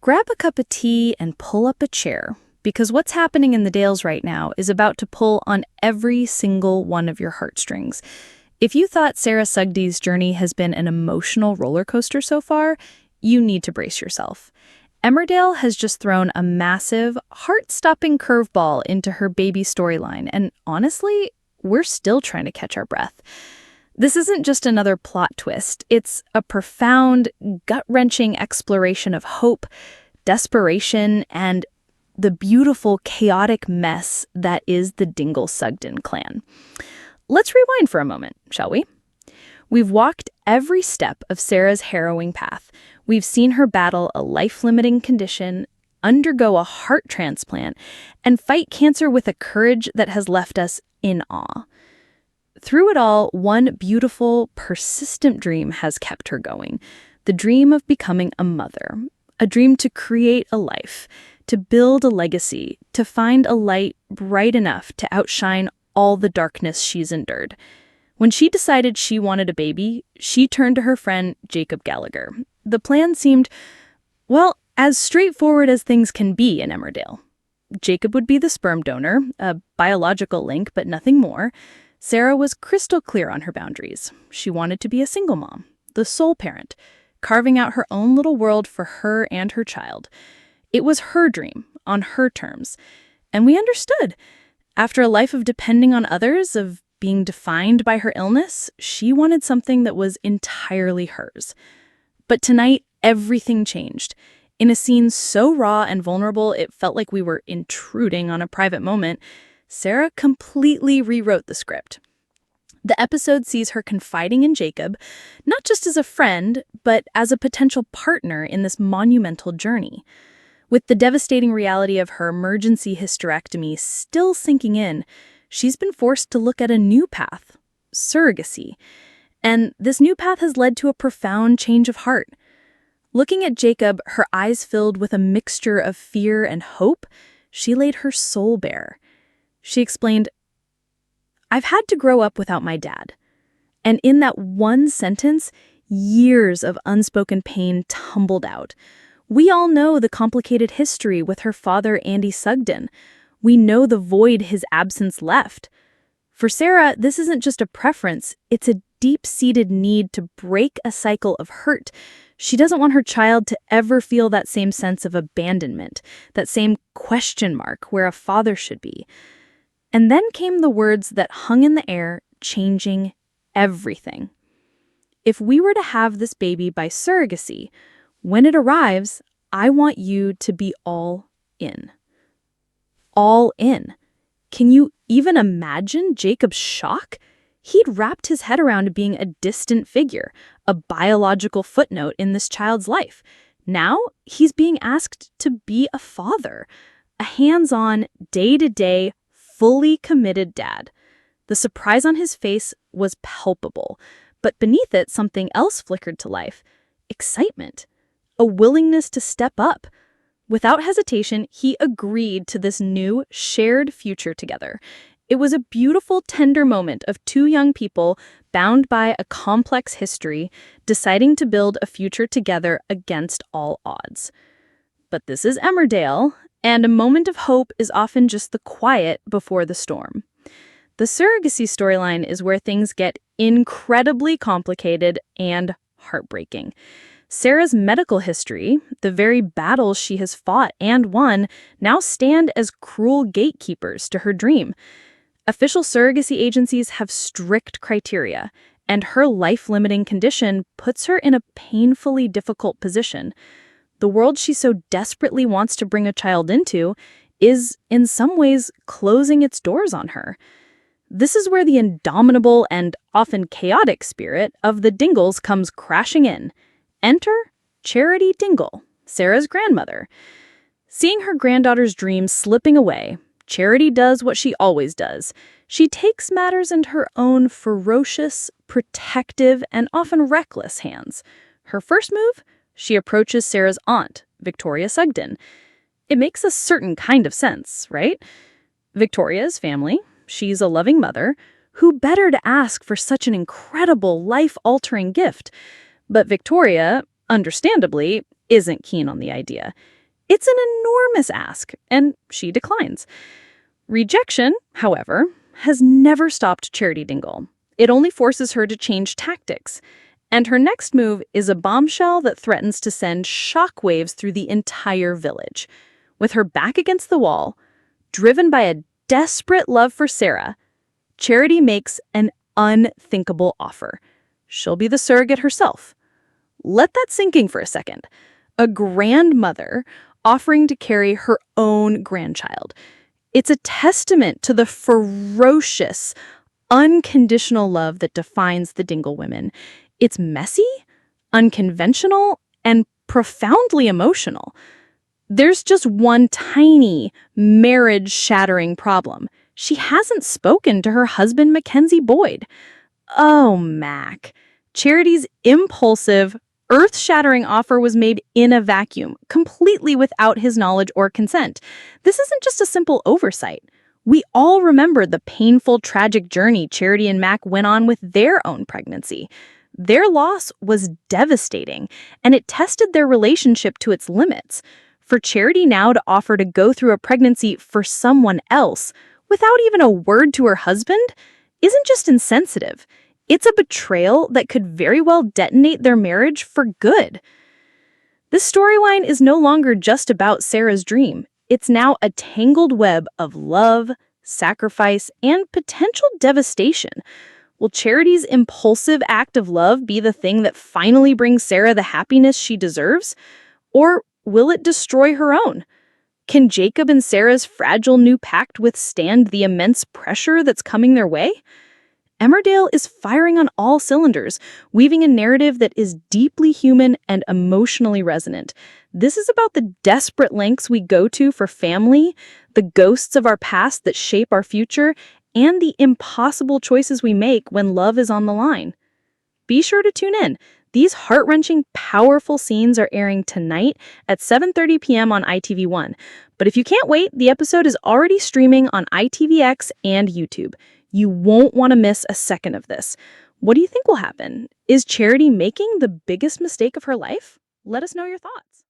Grab a cup of tea and pull up a chair, because what's happening in the Dales right now is about to pull on every single one of your heartstrings. If you thought Sarah Sugden's journey has been an emotional roller coaster so far, you need to brace yourself. Emmerdale has just thrown a massive, heart-stopping curveball into her baby storyline, and honestly, we're still trying to catch our breath. This isn't just another plot twist. It's a profound, gut-wrenching exploration of hope, desperation, and the beautiful, chaotic mess that is the Dingle-Sugden clan. Let's rewind for a moment, shall we? We've walked every step of Sarah's harrowing path. We've seen her battle a life-limiting condition, undergo a heart transplant, and fight cancer with a courage that has left us in awe. Through it all, one beautiful, persistent dream has kept her going. The dream of becoming a mother. A dream to create a life, to build a legacy, to find a light bright enough to outshine all the darkness she's endured. When she decided she wanted a baby, she turned to her friend Jacob Gallagher. The plan seemed, well, as straightforward as things can be in Emmerdale. Jacob would be the sperm donor, a biological link, but nothing more. Sarah was crystal clear on her boundaries. She wanted to be a single mom, the sole parent, carving out her own little world for her and her child. It was her dream, on her terms. And we understood. After a life of depending on others, of being defined by her illness, she wanted something that was entirely hers. But tonight, everything changed. In a scene so raw and vulnerable, it felt like we were intruding on a private moment, Sarah completely rewrote the script. The episode sees her confiding in Jacob, not just as a friend, but as a potential partner in this monumental journey. With the devastating reality of her emergency hysterectomy still sinking in, she's been forced to look at a new path, surrogacy. And this new path has led to a profound change of heart. Looking at Jacob, her eyes filled with a mixture of fear and hope, she laid her soul bare. She explained, "I've had to grow up without my dad." And in that one sentence, years of unspoken pain tumbled out. We all know the complicated history with her father, Andy Sugden. We know the void his absence left. For Sarah, this isn't just a preference, it's a deep-seated need to break a cycle of hurt. She doesn't want her child to ever feel that same sense of abandonment, that same question mark where a father should be. And then came the words that hung in the air, changing everything. If we were to have this baby by surrogacy, when it arrives, I want you to be all in. All in. Can you even imagine Jacob's shock? He'd wrapped his head around being a distant figure, a biological footnote in this child's life. Now, he's being asked to be a father, a hands-on, day-to-day, fully committed dad. The surprise on his face was palpable, but beneath it, something else flickered to life. Excitement. A willingness to step up. Without hesitation, he agreed to this new, shared future together. It was a beautiful, tender moment of two young people bound by a complex history, deciding to build a future together against all odds. But this is Emmerdale, and a moment of hope is often just the quiet before the storm. The surrogacy storyline is where things get incredibly complicated and heartbreaking. Sarah's medical history, the very battles she has fought and won, now stand as cruel gatekeepers to her dream. Official surrogacy agencies have strict criteria, and her life-limiting condition puts her in a painfully difficult position. The world she so desperately wants to bring a child into is, in some ways, closing its doors on her. This is where the indomitable and often chaotic spirit of the Dingles comes crashing in. Enter Charity Dingle, Sarah's grandmother. Seeing her granddaughter's dreams slipping away, Charity does what she always does. She takes matters into her own ferocious, protective, and often reckless hands. Her first move? She approaches Sarah's aunt, Victoria Sugden. It makes a certain kind of sense, right? Victoria's family, she's a loving mother. Who better to ask for such an incredible, life-altering gift? But Victoria, understandably, isn't keen on the idea. It's an enormous ask, and she declines. Rejection, however, has never stopped Charity Dingle. It only forces her to change tactics. And her next move is a bombshell that threatens to send shockwaves through the entire village. With her back against the wall, driven by a desperate love for Sarah, Charity makes an unthinkable offer. She'll be the surrogate herself. Let that sink in for a second. A grandmother offering to carry her own grandchild. It's a testament to the ferocious, unconditional love that defines the Dingle women. It's messy, unconventional, and profoundly emotional. There's just one tiny, marriage-shattering problem. She hasn't spoken to her husband, Mackenzie Boyd. Oh, Mac. Charity's impulsive, earth-shattering offer was made in a vacuum, completely without his knowledge or consent. This isn't just a simple oversight. We all remember the painful, tragic journey Charity and Mac went on with their own pregnancy. Their loss was devastating, and it tested their relationship to its limits. For Charity now to offer to go through a pregnancy for someone else, without even a word to her husband, isn't just insensitive. It's a betrayal that could very well detonate their marriage for good. This storyline is no longer just about Sarah's dream. It's now a tangled web of love, sacrifice, and potential devastation. Will Charity's impulsive act of love be the thing that finally brings Sarah the happiness she deserves? Or will it destroy her own? Can Jacob and Sarah's fragile new pact withstand the immense pressure that's coming their way? Emmerdale is firing on all cylinders, weaving a narrative that is deeply human and emotionally resonant. This is about the desperate lengths we go to for family, the ghosts of our past that shape our future, and the impossible choices we make when love is on the line. Be sure to tune in. These heart-wrenching, powerful scenes are airing tonight at 7:30 p.m. on ITV1. But if you can't wait, the episode is already streaming on ITVX and YouTube. You won't want to miss a second of this. What do you think will happen? Is Charity making the biggest mistake of her life? Let us know your thoughts.